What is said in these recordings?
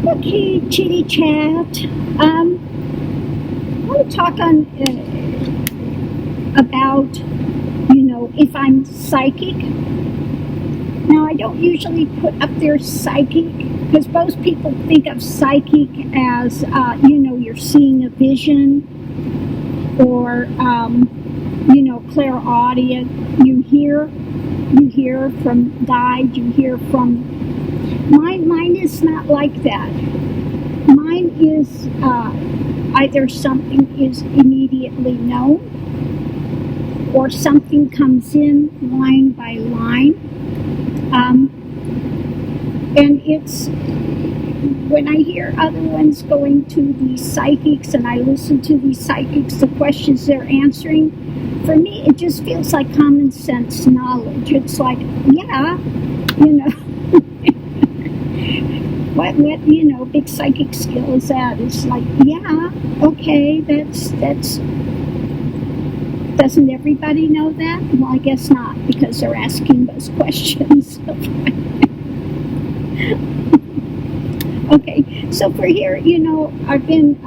Okay, chitty chat. I want to talk on about, if I'm psychic. Now, I don't usually put up there psychic because most people think of psychic as, you're seeing a vision or, clairaudient. You hear from guide. You hear from. Mine is not like that. Mine is either something is immediately known or something comes in line by line. And it's when I hear other ones going to these psychics and I listen to these psychics, the questions they're answering, for me, it just feels like common sense knowledge. It's like, yeah, what big psychic skill is that? It's like, yeah, okay, that's doesn't everybody know that? Well, I guess not, because they're asking those questions. Okay, so for here, I've been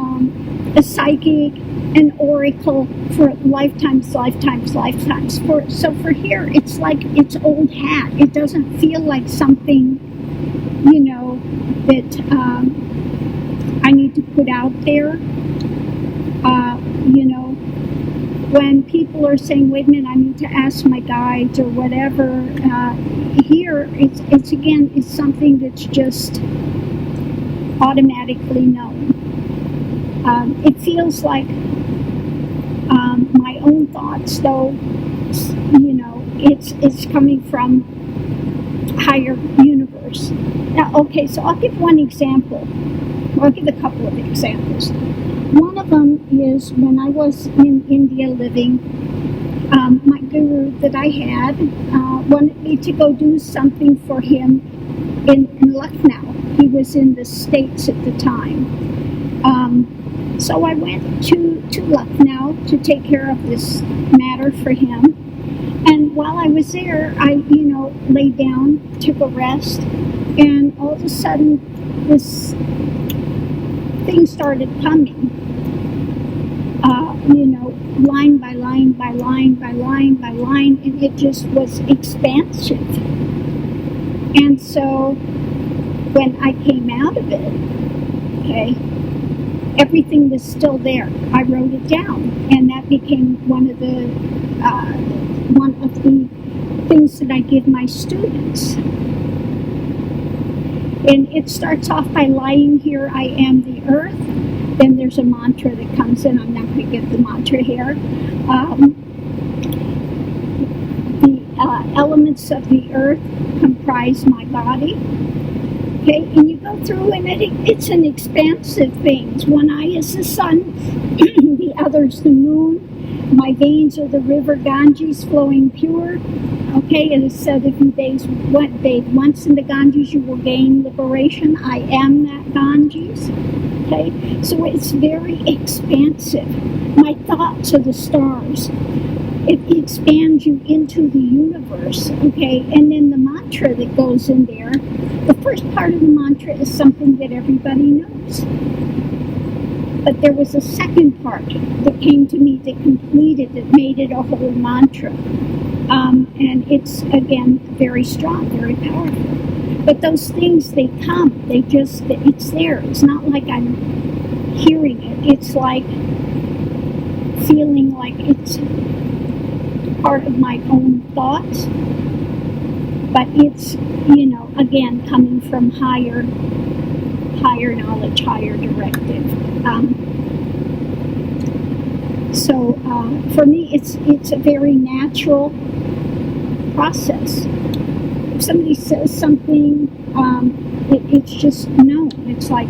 a psychic, an oracle for lifetimes. So for here, it's like it's old hat. It doesn't feel like something, that I need to put out there. When people are saying, wait a minute, I need to ask my guides or whatever, here it's something that's just automatically known. It feels like my own thoughts, though, it's coming from higher universe. Now, okay, so I'll give one example. I'll give a couple of examples. One of them is when I was in India living, my guru that I had wanted me to go do something for him in Lucknow. He was in the States at the time. So I went to Lucknow to take care of this matter for him. And while I was there, I, laid down, took a rest, and all of a sudden, this thing started coming. Line by line by line by line by line, and it just was expansive. And so when I came out of it, okay, everything was still there. I wrote it down, and that became one of the things that I give my students. And it starts off by lying here, I am the earth. Then there's a mantra that comes in. I'm not going to give the mantra here. The elements of the earth comprise my body. Okay, and you go through, and it's an expansive thing. One eye is the sun, the other is the moon. My veins are the river Ganges flowing pure. Okay, and it said if you bathe once in the Ganges, you will gain liberation. I am that Ganges. Okay, so it's very expansive. My thoughts are the stars. It expands you into the universe. Okay, and then the mantra that goes in there. The first part of the mantra is something that everybody knows. But there was a second part that came to me that completed, that made it a whole mantra. And it's, again, very strong, very powerful. But those things, they come. It's there. It's not like I'm hearing it. It's like feeling like it's part of my own thoughts. But it's, again, coming from higher knowledge, higher directive. So for me, it's a very natural process. If somebody says something, it's just known. It's like,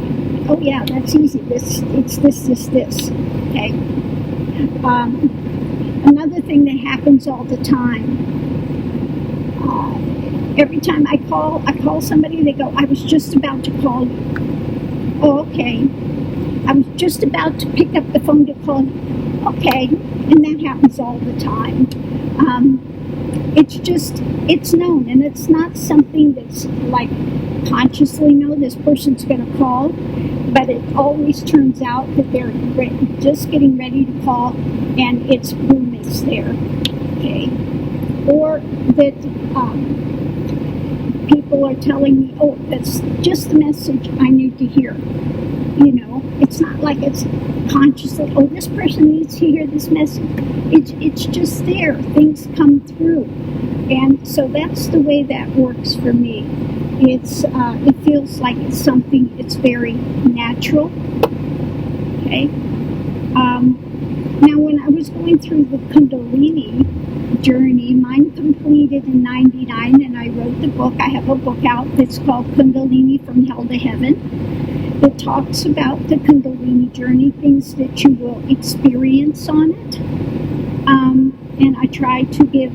oh yeah, that's easy. This. Okay. Another thing that happens all the time. Every time I call somebody, they go, I was just about to call you. Oh, okay. I was just about to pick up the phone to call you. Okay. And that happens all the time. it's known, and it's not something that's like consciously know this person's going to call, but it always turns out that they're just getting ready to call, and it's boom, it's there, okay? Or that people are telling me, oh, that's just the message I need to hear. You know, it's not like it's consciously, oh, this person needs to hear this message. It's just there. Things come through. And so that's the way that works for me. It feels like it's something, it's very natural. Okay? Now, when I was going through the Kundalini journey, mine completed in 99, and I wrote the book. I have a book out that's called Kundalini from Hell to Heaven. It talks about the Kundalini journey, things that you will experience on it. And I try to give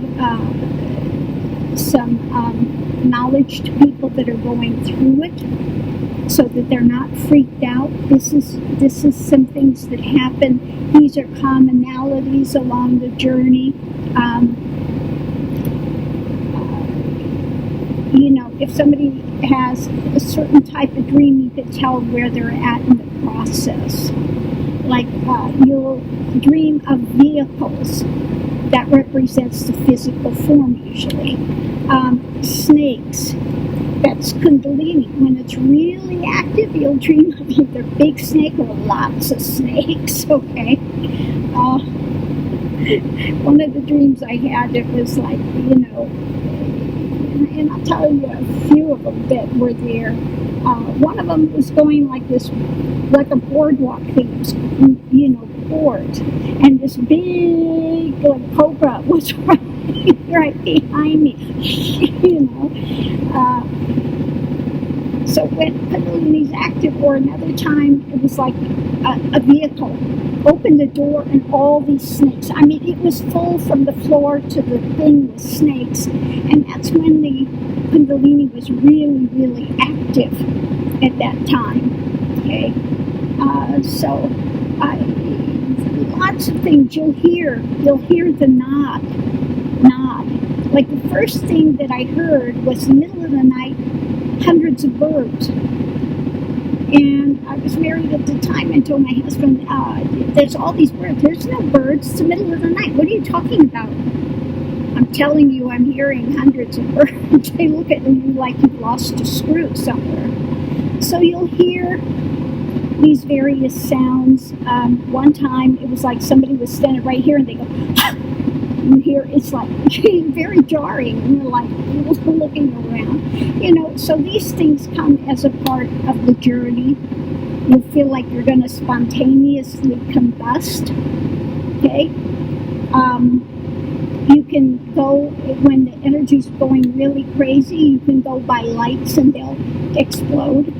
some knowledge to people that are going through it, so that they're not freaked out. This is some things that happen. These are commonalities along the journey. You know, if somebody has a certain type of dream, you can tell where they're at in the process. Like you'll dream of vehicles. That represents the physical form usually. Snakes. That's Kundalini. When it's really active, you'll dream of either big snake or lots of snakes, okay? One of the dreams I had, it was like, you know, and I'll tell you a few of them that were there. One of them was going like this, like a boardwalk thing, was, you know, board. And this big like cobra was right behind me, you know. So when Kundalini's active, or another time, it was like a vehicle opened the door and all these snakes. I mean, it was full from the floor to the thing with snakes. And that's when the Kundalini was really, really active at that time. Okay, so lots of things you'll hear the nod. Like the first thing that I heard was in the middle of the night, hundreds of birds. And I was married at the time and told my husband, there's all these birds. There's no birds. It's the middle of the night. What are you talking about? I'm telling you, I'm hearing hundreds of birds. They look at you like you've lost a screw somewhere. So you'll hear these various sounds. One time it was like somebody was standing right here and they go, you hear, it's like very jarring, and you're like looking around, you know. So these things come as a part of the journey. You feel like you're going to spontaneously combust. Okay, you can go when the energy's going really crazy. You can go by lights and they'll explode.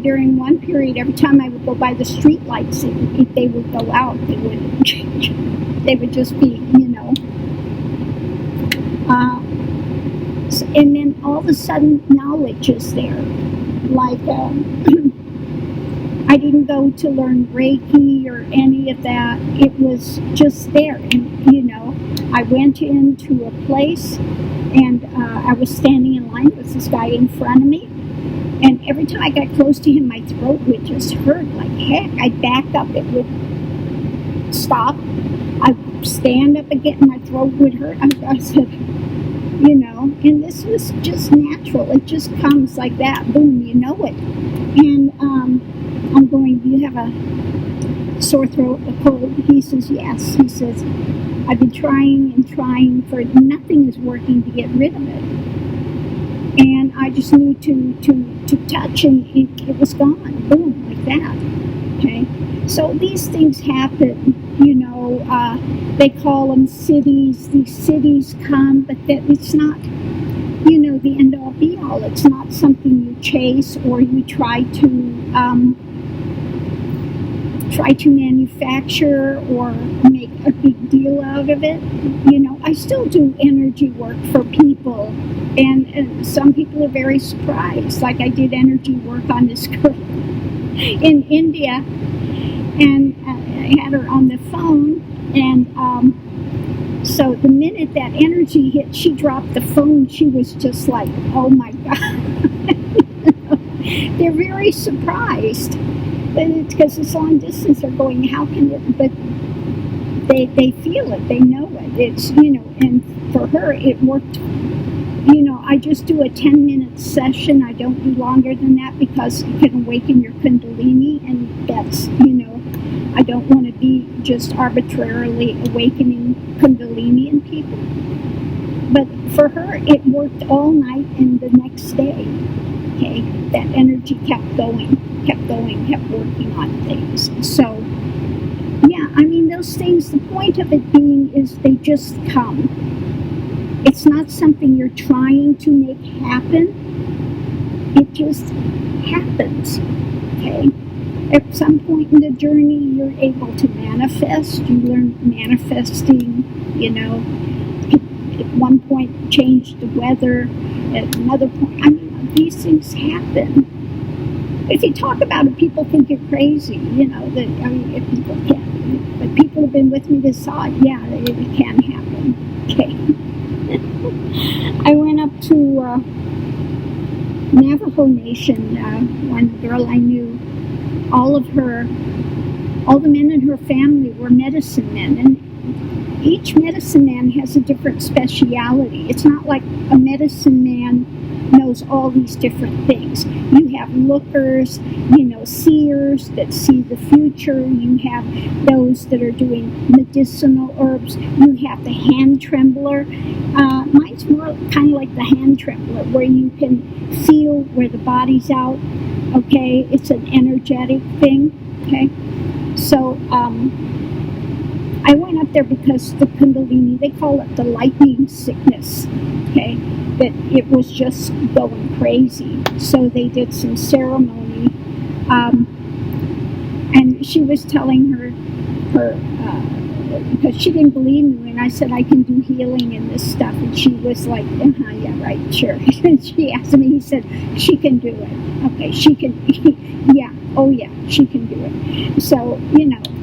During one period, every time I would go by the street lights, if they would go out, they would just be, you know. And then all of a sudden, knowledge is there. Like, I didn't go to learn Reiki or any of that. It was just there. And, you know, I went into a place and I was standing in line with this guy in front of me. And every time I got close to him, my throat would just hurt like heck. I'd back up, it would stop. I'd stand up again, and my throat would hurt. I said, you know, and this was just natural. It just comes like that. Boom, you know it. And I'm going, do you have a sore throat, a cold? He says, yes. He says, I've been trying and trying for it. Nothing is working to get rid of it. And I just knew to touch, and it was gone. Boom, like that. Okay? So these things happen, you know. They call them cities. These cities come, but that it's not, you know, the end-all be-all. It's not something you chase or you try to manufacture or make a big deal out of it. You know, I still do energy work for people, and some people are very surprised. Like I did energy work on this girl in India, and I had her on the phone, and So the minute that energy hit, she dropped the phone. She was just like, oh my God. They're very surprised because it's long distance. They're going, how can it? But they feel it. They know it. It's, and for her, it worked. I just do a 10-minute session. I don't do longer than that because it can awaken your Kundalini, and that's, I don't want to be just arbitrarily awakening Kundalini in people. But for her, it worked all night and the next day. Okay, that energy kept going, kept working on things. So, yeah, those things, the point of it being is they just come. It's not something you're trying to make happen. It just happens, okay? At some point in the journey, you're able to manifest. You learn manifesting, at one point change the weather. At another point, these things happen. If you talk about it, people think you're crazy, if people can't. But people have been with me that saw it, yeah, it can happen, okay? I went up to Navajo Nation, one girl I knew, all the men in her family were medicine men, and each medicine man has a different speciality. It's not like a medicine man knows all these different things. You have lookers, seers that see the future. You have those that are doing medicinal herbs. You have the hand trembler. Mine's more kind of like the hand trembler, where you can feel where the body's out. Okay, it's an energetic thing. Okay, so I went up there because the Kundalini, they call it the lightning sickness. Okay, that it was just going crazy. So they did some ceremony, and she was telling her because she didn't believe me when I said I can do healing and this stuff, and she was like, yeah, right, sure. And she asked me, he said, she can do it. Okay, she can, yeah, oh yeah, she can do it. So,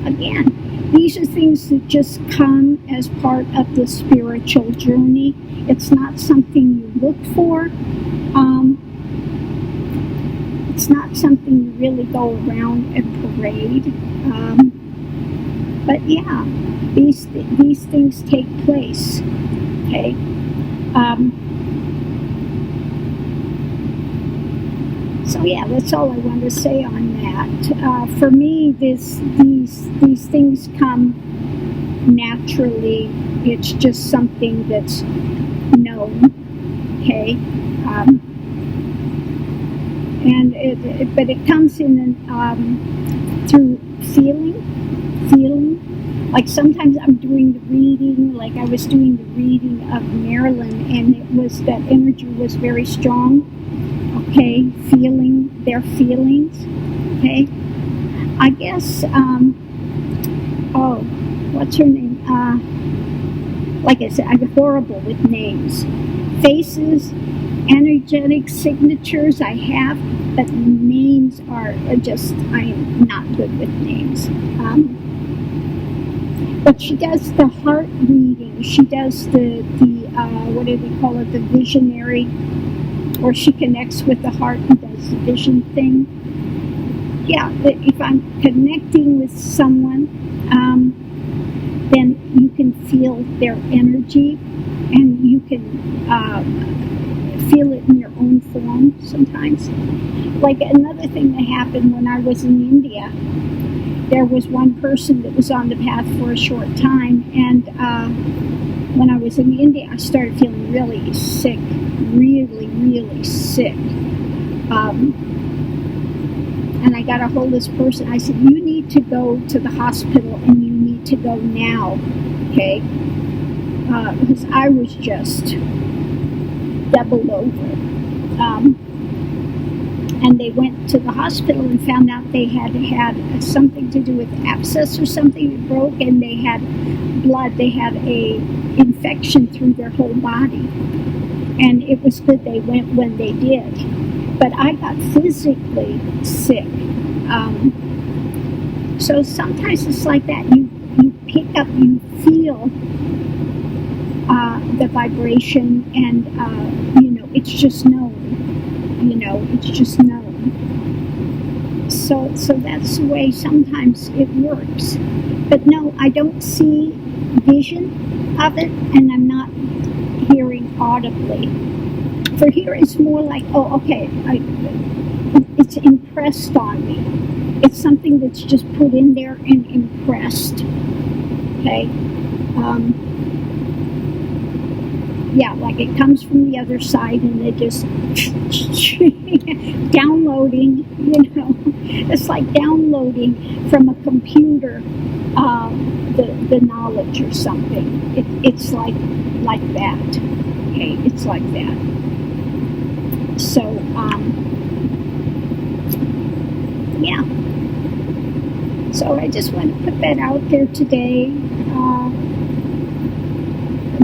again, these are things that just come as part of the spiritual journey. It's not something you look for. It's not something you really go around and parade. But yeah, these things take place. Okay. So yeah, that's all I want to say on that. For me, these things come naturally. It's just something that's known. Okay. But it comes in through feeling. Like sometimes I'm doing the reading, like I was doing the reading of Marilyn, and it was that energy was very strong. Okay, feeling their feelings. Okay, I guess. What's her name? Like I said, I'm horrible with names, faces. Energetic signatures I have, but names are just, I am not good with names. But she does the heart reading. She does the what do they call it, the visionary, where she connects with the heart and does the vision thing. Yeah, if I'm connecting with someone, then you can feel their energy, and you can feel it in your own form sometimes. Like another thing that happened when I was in India, there was one person that was on the path for a short time, and when I was in India, I started feeling really sick, really, really sick. And I got a hold of this person. I said, you need to go to the hospital, and you need to go now, okay? Because I was just doubled over. And they went to the hospital and found out they had something to do with abscess or something that broke, and they had blood. They had a infection through their whole body. And it was good they went when they did. But I got physically sick. So sometimes it's like that. You pick up, you feel the vibration, and it's just known. It's just known. So that's the way sometimes it works. But no, I don't see vision of it, and I'm not hearing audibly. For here, it's more like, oh, okay, it's impressed on me. It's something that's just put in there and impressed. Okay? Yeah, like it comes from the other side and it just downloading, it's like downloading from a computer the knowledge or something. It's like that. Okay, it's like that. So, yeah. So I just want to put that out there today,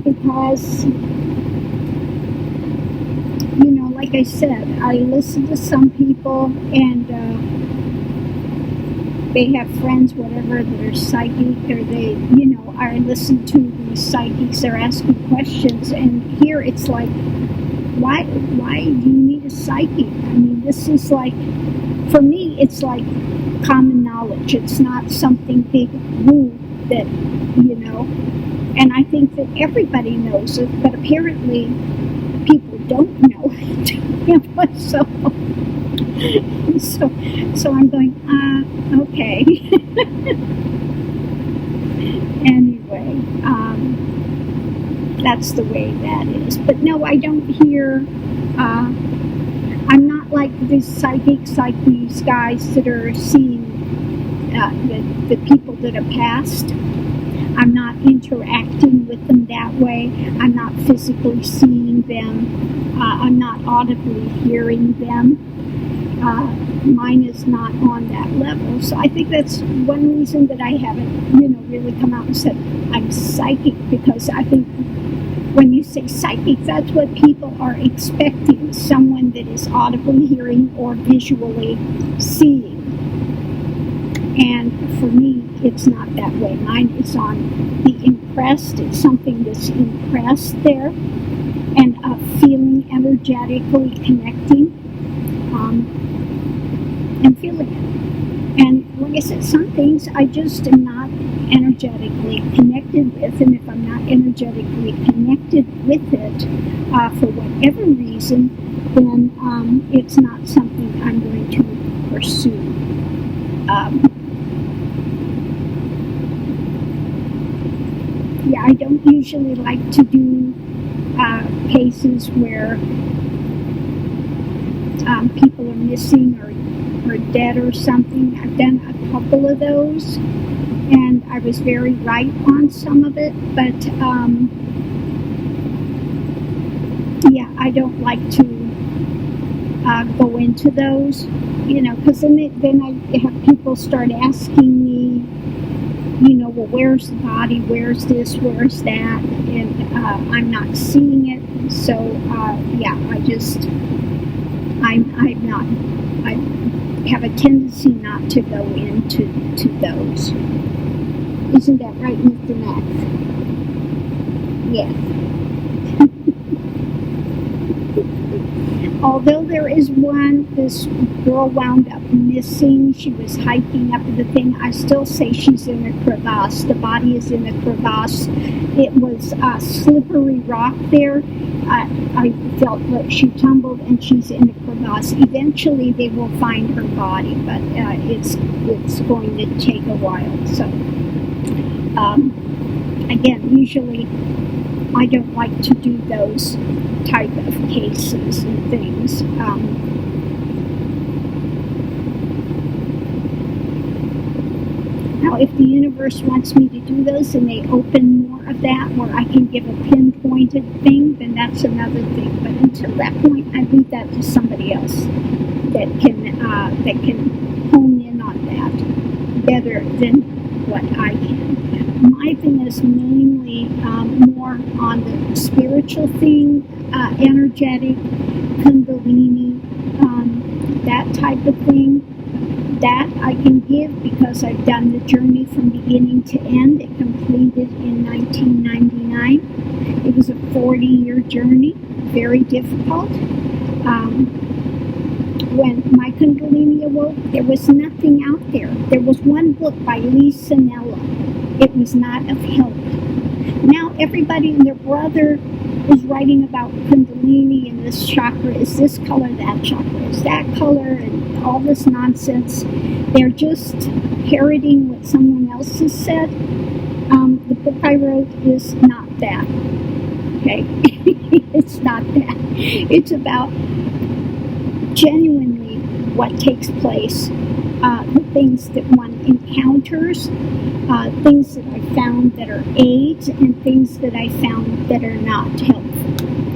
because, like I said, I listen to some people, and they have friends, whatever, that are psychic, or they, I listen to these psychics, they're asking questions, and here it's like, why do you need a psychic? I mean, this is like, for me, it's like common knowledge. It's not something big woo that, and I think that everybody knows it, but apparently people don't know it. So I'm going, okay. Anyway, that's the way that is. But no, I don't hear, I'm not like these psychics, like these guys that are seeing the people that have passed. I'm not interacting with them that way. I'm not physically seeing them. I'm not audibly hearing them. Mine is not on that level. So I think that's one reason that I haven't, really come out and said I'm psychic, because I think when you say psychic, that's what people are expecting, someone that is audibly hearing or visually seeing. And for me, it's not that way. Mine is on the impressed. It's something that's impressed there, and feeling energetically connecting, and feeling it. And like I said, some things I just am not energetically connected with, and if I'm not energetically connected with it for whatever reason, then it's not something I'm going to pursue. Yeah, I don't usually like to do cases where people are missing or dead or something. I've done a couple of those, and I was very right on some of it, but yeah, I don't like to go into those, because then I have people start asking me, well, where's the body, where's this, where's that, and I'm not seeing it. So yeah, I have a tendency not to go into those. Isn't that right, Mr. Max? Yes. Although there is one, this girl wound up missing. She was hiking up the thing. I still say she's in a crevasse. The body is in a crevasse. It was a slippery rock there. I felt that she tumbled and she's in a crevasse. Eventually they will find her body, but it's going to take a while. So again, usually I don't like to do those type of cases and things. Now, if the universe wants me to do those and they open more of that, where I can give a pinpointed thing, then that's another thing. But until that point, I leave that to somebody else that can hone in on that better than what I can. My thing is mainly more on the spiritual thing, energetic, Kundalini, that type of thing. That I can give because I've done the journey from beginning to end. It completed in 1999. It was a 40-year journey, very difficult. When my Kundalini awoke, there was nothing out there. There was one book by Lee Sanella. It was not of help. Now everybody and their brother is writing about Kundalini, and this chakra is this color, that chakra is that color, and all this nonsense. They're just parroting what someone else has said. The book I wrote is not that. Okay? It's not that. It's about genuinely what takes place, the things that one encounters, things that I found that are aids, and things that I found that are not helpful.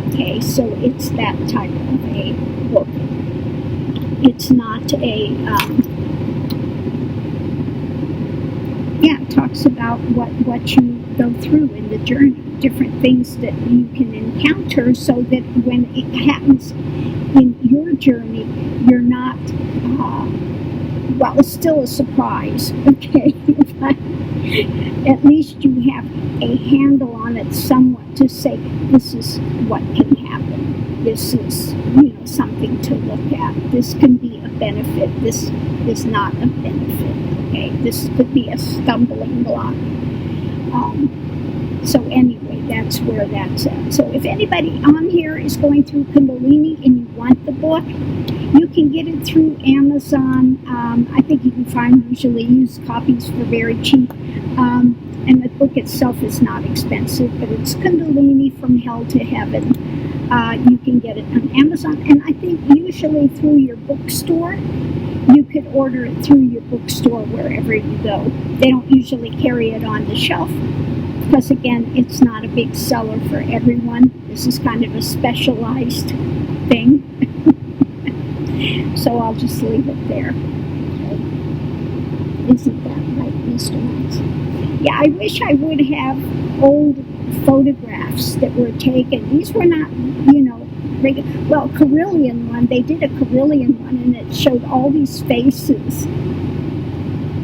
Okay, so it's that type of a book. It's not a, it talks about what you go through in the journey, different things that you can encounter, so that when it happens in your journey, you're not, it's still a surprise, okay? But at least you have a handle on it somewhat to say, this is what can happen. This is, something to look at. This can be a benefit. This is not a benefit, okay? This could be a stumbling block. So anyway, that's where that's at. So if anybody on here is going through Kundalini and you want the book, you can get it through Amazon. I think you can find usually used copies for very cheap. And the book itself is not expensive, but it's Kundalini from Hell to Heaven. You can get it on Amazon. And I think usually through your bookstore, you could order it through your bookstore wherever you go. They don't usually carry it on the shelf, because again, it's not a big seller for everyone. This is kind of a specialized thing. So I'll just leave it there. Okay. Isn't that right, Mr. Max? Yeah, I wish I would have old photographs that were taken. These were not, regular. Well, Carillion one, they did a Carillion one, and it showed all these faces.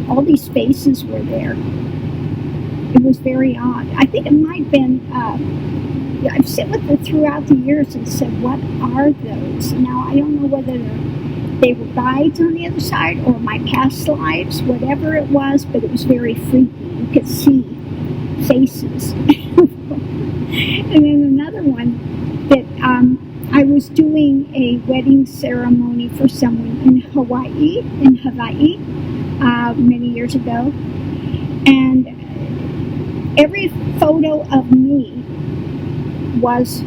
All these faces were there. It was very odd. I think it might have been, I've sat with it throughout the years and said, what are those? Now, I don't know whether they were guides on the other side or my past lives, whatever it was, but it was very freaky. You could see faces. And then another one that I was doing a wedding ceremony for someone in Hawaii, many years ago. And every photo of me was,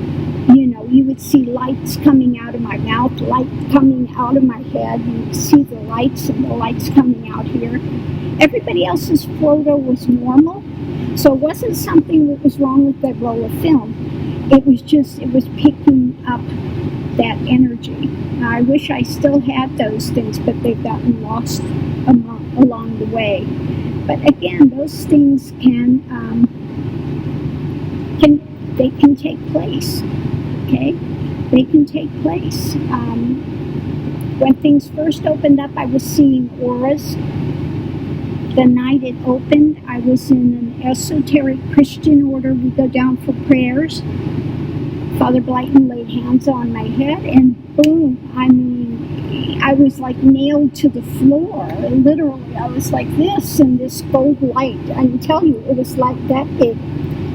you would see lights coming out of my mouth, light coming out of my head. You would see the lights and the lights coming out here. Everybody else's photo was normal. So it wasn't something that was wrong with that roll of film. It was picking up that energy. Now, I wish I still had those things, but they've gotten lost along the way. But again, those things can take place. Okay, they can take place. When things first opened up, I was seeing auras. The night it opened, I was in an esoteric Christian order. We go down for prayers. Father Blyton laid hands on my head, and boom, I was like nailed to the floor. Literally, I was like this, and this gold light. I can tell you, it was like that big.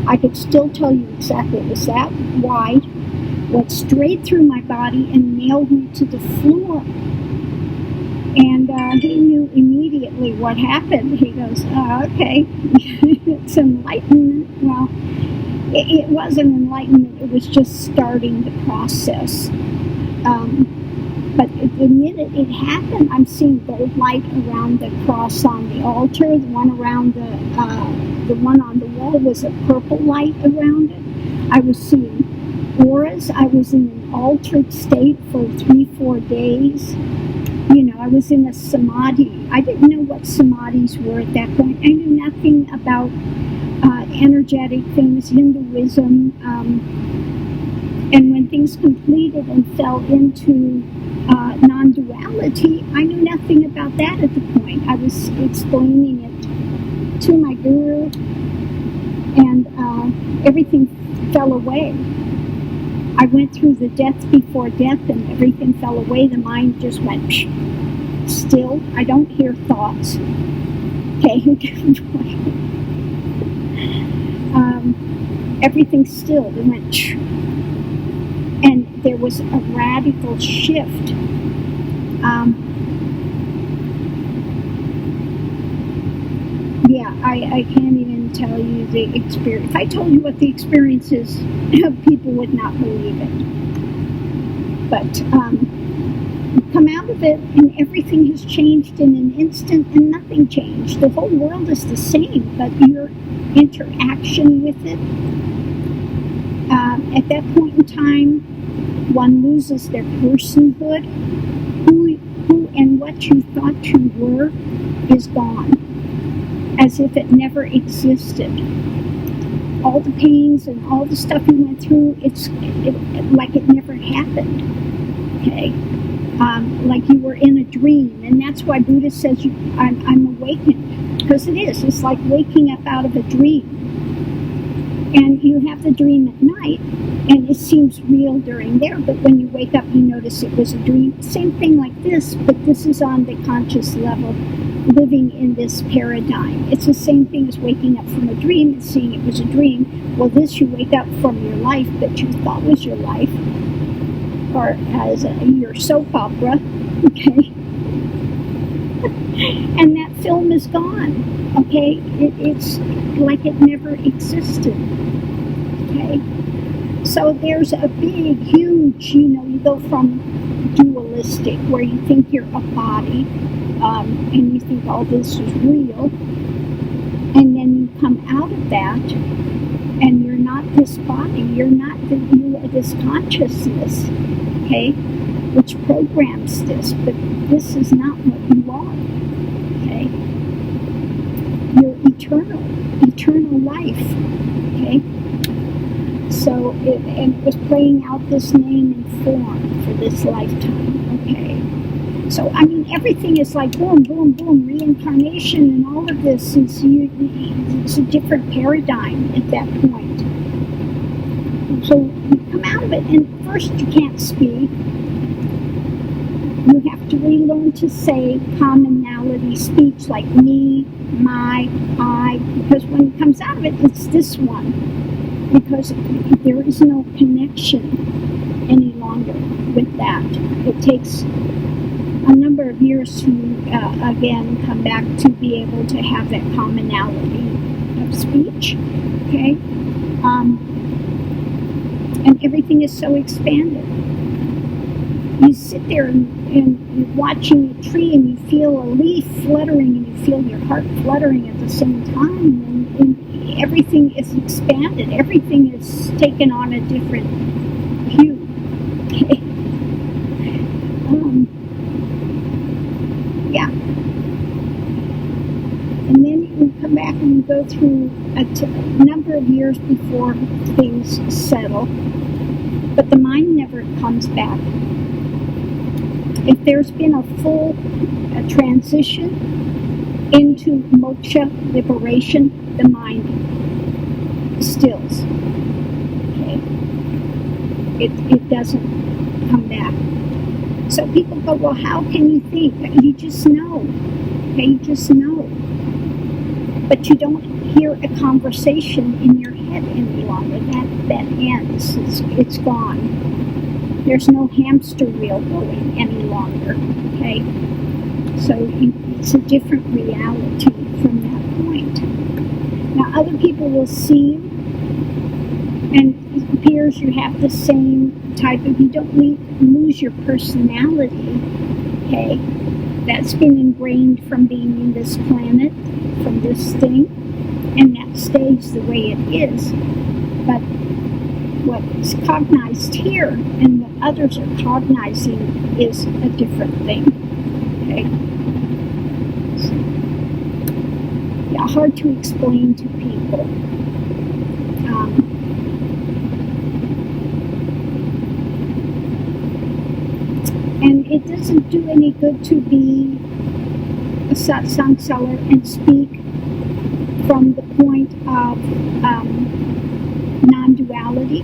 I could still tell you exactly. It was that wide, went straight through my body and nailed me to the floor. And he knew immediately what happened. He goes, okay, it's enlightenment. Well, it wasn't enlightenment. It was just starting the process. But the minute it happened, I'm seeing gold light around the cross on the altar. The one around the one on the wall was a purple light around it. I was seeing auras. I was in an altered state for 3-4 days. I was in a samadhi. I didn't know what samadhis were at that point. I knew nothing about energetic things, Hinduism. And when things completed and fell into non-duality, I knew nothing about that at the point. I was explaining it to my guru, and everything fell away. I went through the death before death, and everything fell away. The mind just went psh. Still. I don't hear thoughts. Okay. Everything's still. It went psh. And there was a radical shift. I can't even tell you the experience. If I told you what the experience is, people would not believe it. But you come out of it, and everything has changed in an instant, and nothing changed. The whole world is the same, but your interaction with it, at that point in time, one loses their personhood. Who and what you thought you were is gone, as if it never existed. All the pains and all the stuff you went through, it's like it never happened. Okay, like you were in a dream, and that's why Buddha says I'm awakened, because it is. It's like waking up out of a dream, and you have the dream at night, and it seems real during there, but when you wake up, you notice it was a dream. Same thing like this, but this is on the conscious level, living in this paradigm. It's the same thing as waking up from a dream and seeing it was a dream. Well, this, you wake up from your life that you thought was your life, or as your soap opera, okay? And that film is gone, okay? It's like it never existed, okay? So there's a big, huge, you go from dualistic, where you think you're a body, and you think all this is real, and then you come out of that, and you're not this body, you are this consciousness, okay, which programs this, but this is not what you are, okay? You're eternal life, okay? So it was playing out this name and form for this lifetime, okay? So, I mean, everything is like boom, boom, boom, reincarnation, and all of this is it's a different paradigm at that point. So you come out of it, and first you can't speak. You have to relearn to say commonality speech, like me, my, I, because when it comes out of it, it's this one, because there is no connection any longer with that. It takes a number of years to, again, come back to be able to have that commonality of speech, okay? And everything is so expanded. You sit there and you're watching a tree, and you feel a leaf fluttering, and you feel your heart fluttering at the same time, and everything is expanded. Everything is taken on a different hue, okay? Yeah. And then you come back and you go through a number of years before things settle, but the mind never comes back. If there's been a full transition into moksha, liberation, the mind stills. Okay? It doesn't come back. So people go, well, how can you think? You just know. Okay, you just know. But you don't hear a conversation in your head any longer. That ends. It's gone. There's no hamster wheel going any longer. Okay? So it's a different reality from that point. Now, other people will see you, and it appears you have the same type of, you don't lose your personality, okay? That's been ingrained from being in this planet, from this thing, and that stays the way it is. But what is cognized here and what others are cognizing is a different thing, okay? So, yeah, hard to explain to people. And it doesn't do any good to be a satsang seller and speak from the point of non-duality,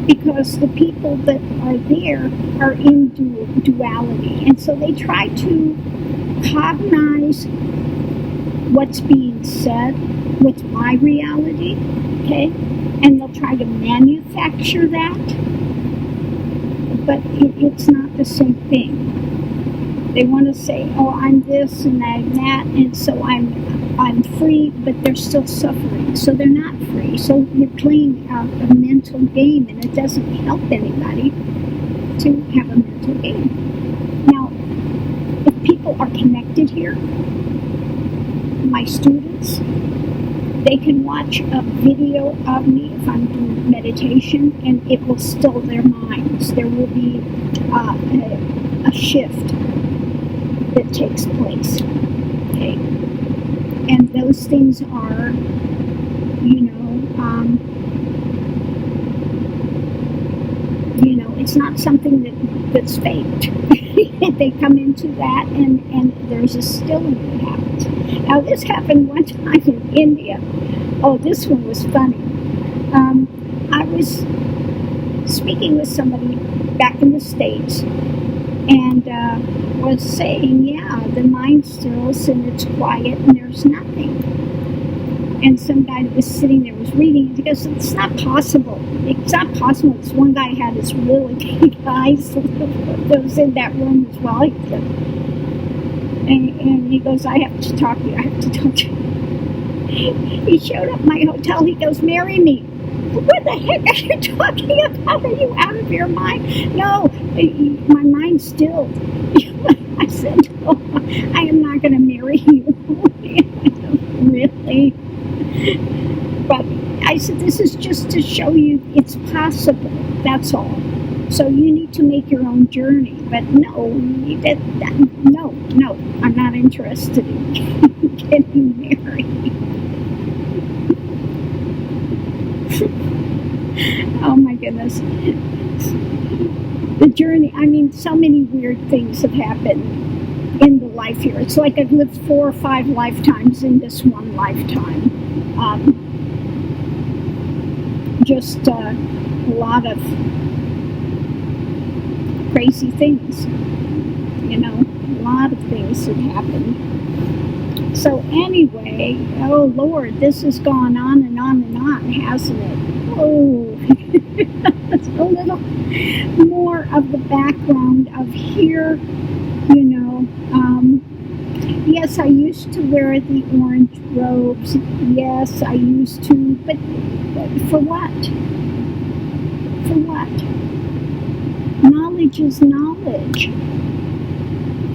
because the people that are there are in duality, and so they try to cognize what's being said, what's my reality, okay, and they'll try to manufacture that, but it's not the same thing. They want to say, oh, I'm this and I'm that, and so I'm free, but they're still suffering, so they're not free. So you're playing a mental game, and it doesn't help anybody to have a mental game. Now, if people are connected here, my students, they can watch a video of me if I'm doing meditation, and it will still their minds. There will be a shift that takes place, okay? And those things are, it's not something that's faked. They come into that, and there's a stilling that happens. Now, this happened one time in India. Oh, this one was funny. I was speaking with somebody back in the States, and was saying, yeah, the mind stills and it's quiet and there's nothing. And some guy that was sitting there was reading, he goes, it's not possible. It's not possible. This one guy had his really big eyes that was in that room as well. And he goes, I have to talk to you. I have to talk to you. He showed up at my hotel. He goes, marry me. What the heck are you talking about? Are you out of your mind? No, my mind's stilled. I said, oh, I am not going to marry you. Really? But I said, this is just to show you it's possible. That's all. So you need to make your own journey. But no, I'm not interested in getting married. Oh my goodness. The journey, so many weird things have happened in the life here. It's like I've lived 4 or 5 lifetimes in this one lifetime. Just a lot of crazy things. A lot of things have happened. So anyway, oh Lord, this has gone on and on and on, hasn't it? Oh, a little more of the background of here, yes, I used to wear the orange robes. Yes, I used to, but for what? For what? Knowledge is knowledge.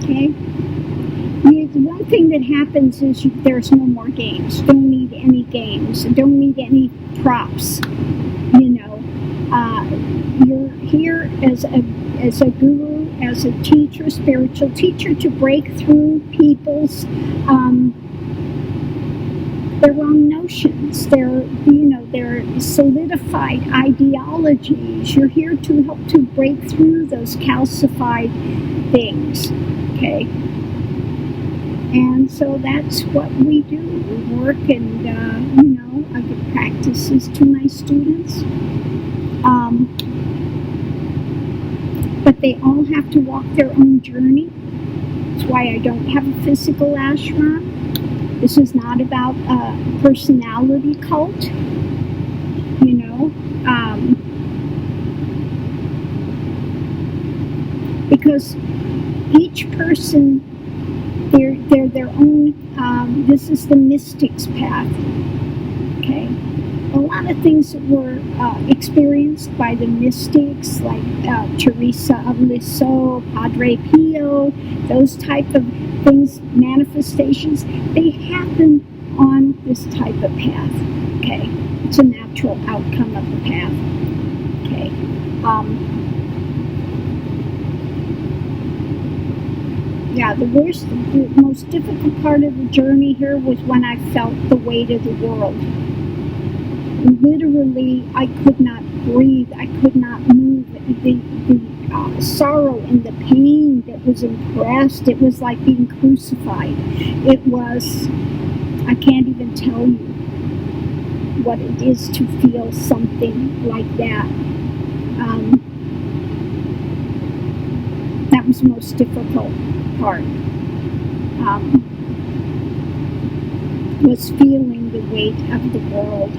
Okay? The one thing that happens is there's no more games. Don't need any games. Don't need any props. You're here as a guru, as a teacher, spiritual teacher, to break through people's their wrong notions, their solidified ideologies. You're here to help to break through those calcified things. Okay. And so that's what we do. We work, and I give practices to my students. But they all have to walk their own journey. That's why I don't have a physical ashram. This is not about a personality cult. Because each person, they're their own. This is the mystic's path. Okay. A lot of things that were experienced by the mystics, like Teresa of Lisieux, Padre Pio, those type of things, manifestations, they happen on this type of path. Okay, it's a natural outcome of the path. Okay. The most difficult part of the journey here was when I felt the weight of the world. Literally, I could not breathe. I could not move. The sorrow and the pain that was impressed. It was like being crucified. It was, I can't even tell you what it is to feel something like that. That was the most difficult part. Was feeling the weight of the world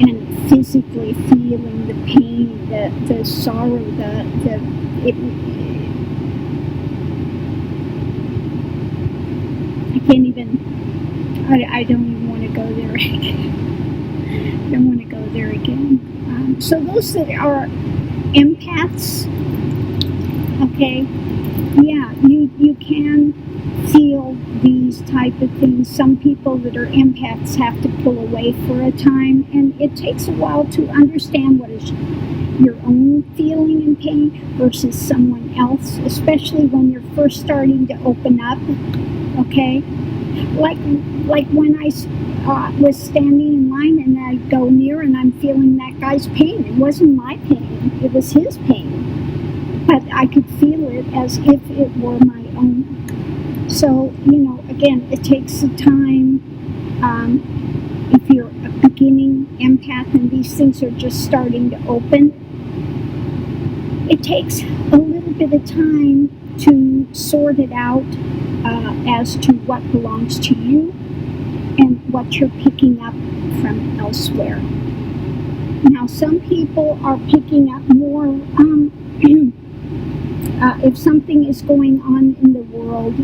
and physically feeling the pain, the sorrow, I can't even, I don't even want to go there again. I don't want to go there again. So those that are empaths, okay, yeah, you can feel these type of things. Some people that are empaths have to pull away for a time, and it takes a while to understand what is your own feeling and pain versus someone else, especially when you're first starting to open up, okay? Like when I was standing in line and I go near and I'm feeling that guy's pain. It wasn't my pain, it was his pain. But I could feel it as if it were my own. So, again, it takes some time. If you're a beginning empath and these things are just starting to open, it takes a little bit of time to sort it out as to what belongs to you and what you're picking up from elsewhere. Now, some people are picking up more. If something is going on in the world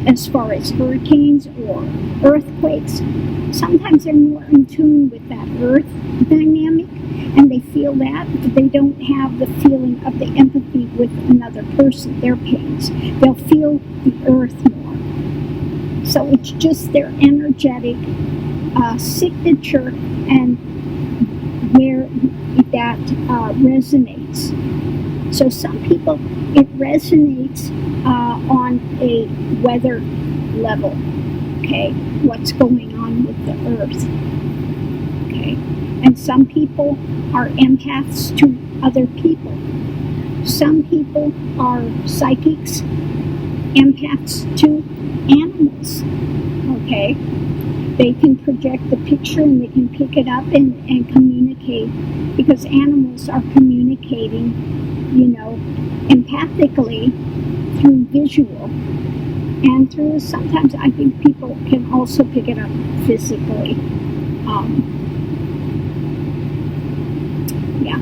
as far as hurricanes or earthquakes, sometimes they're more in tune with that earth dynamic and they feel that, but they don't have the feeling of the empathy with another person, their pains. They'll feel the earth more. So it's just their energetic signature and where that resonates. So some people, it resonates on a weather level, okay, what's going on with the earth, okay, and some people are empaths to other people. Some people are psychics, empaths to animals, okay. They can project the picture and they can pick it up and communicate, because animals are communicating, empathically through visual and through, sometimes I think people can also pick it up physically. Yeah.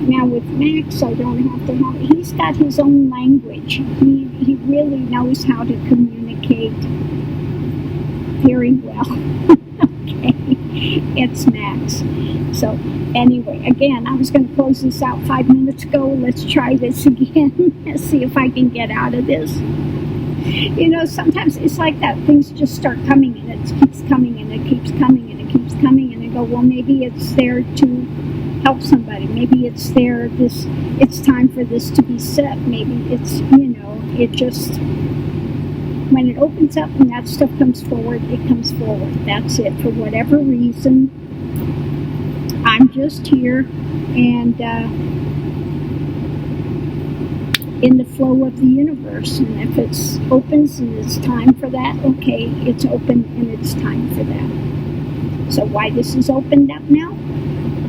Now with Max, I don't have to have, he's got his own language. He really knows how to communicate very well. Okay, it's Max. So anyway, again, I was going to close this out 5 minutes ago. Let's try this again and see if I can get out of this. Sometimes it's like that. Things just start coming and it keeps coming and it keeps coming and it keeps coming, and I go, well, maybe it's there to help somebody. Maybe it's there, it's time for this to be said. Maybe it's, it just, when it opens up and that stuff comes forward, it comes forward. That's it. For whatever reason, I'm just here and in the flow of the universe. And if it opens and it's time for that, okay, it's open and it's time for that. So why this is opened up now?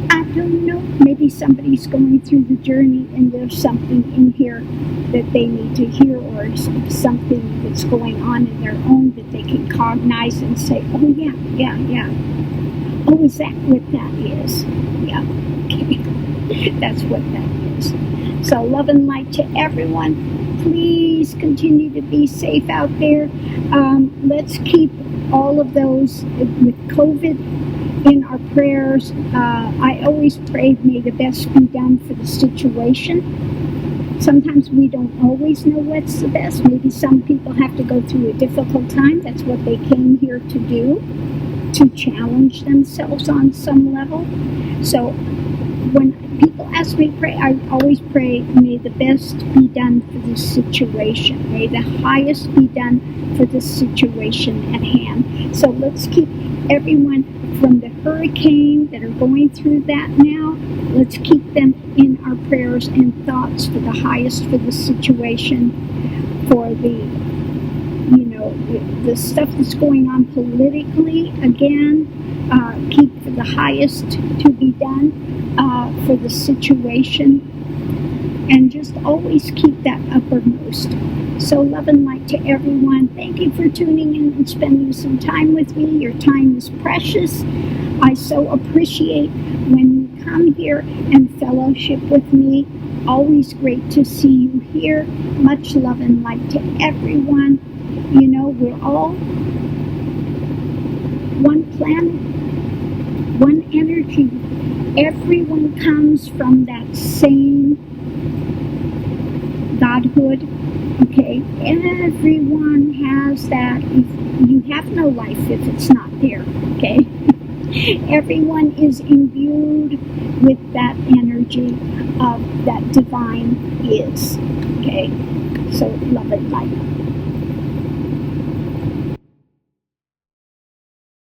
I don't know. Maybe somebody's going through the journey and there's something in here that they need to hear, or something that's going on in their own that they can cognize and say, oh yeah. Oh, is that what that is? Yeah, okay. That's what that is. So love and light to everyone. Please continue to be safe out there. Let's keep all of those with COVID in our prayers. I always pray, may the best be done for the situation. Sometimes we don't always know what's the best. Maybe some people have to go through a difficult time. That's what they came here to do, to challenge themselves on some level. So when people ask me to pray, I always pray, may the best be done for this situation. May the highest be done for this situation at hand. So let's keep everyone from the hurricane that are going through that now. Let's keep them in our prayers and thoughts for the highest for the situation, for the the stuff that's going on politically, again, keep for the highest to be done for the situation, and just always keep that uppermost. So love and light to everyone. Thank you for tuning in and spending some time with me. Your time is precious. I so appreciate when you come here and fellowship with me. Always great to see you here. Much love and light to everyone. We're all one planet, one energy. Everyone comes from that same Godhood. Okay, everyone has that. You have no life if it's not there. Okay, everyone is imbued with that energy of that divine is. Okay, so love and light.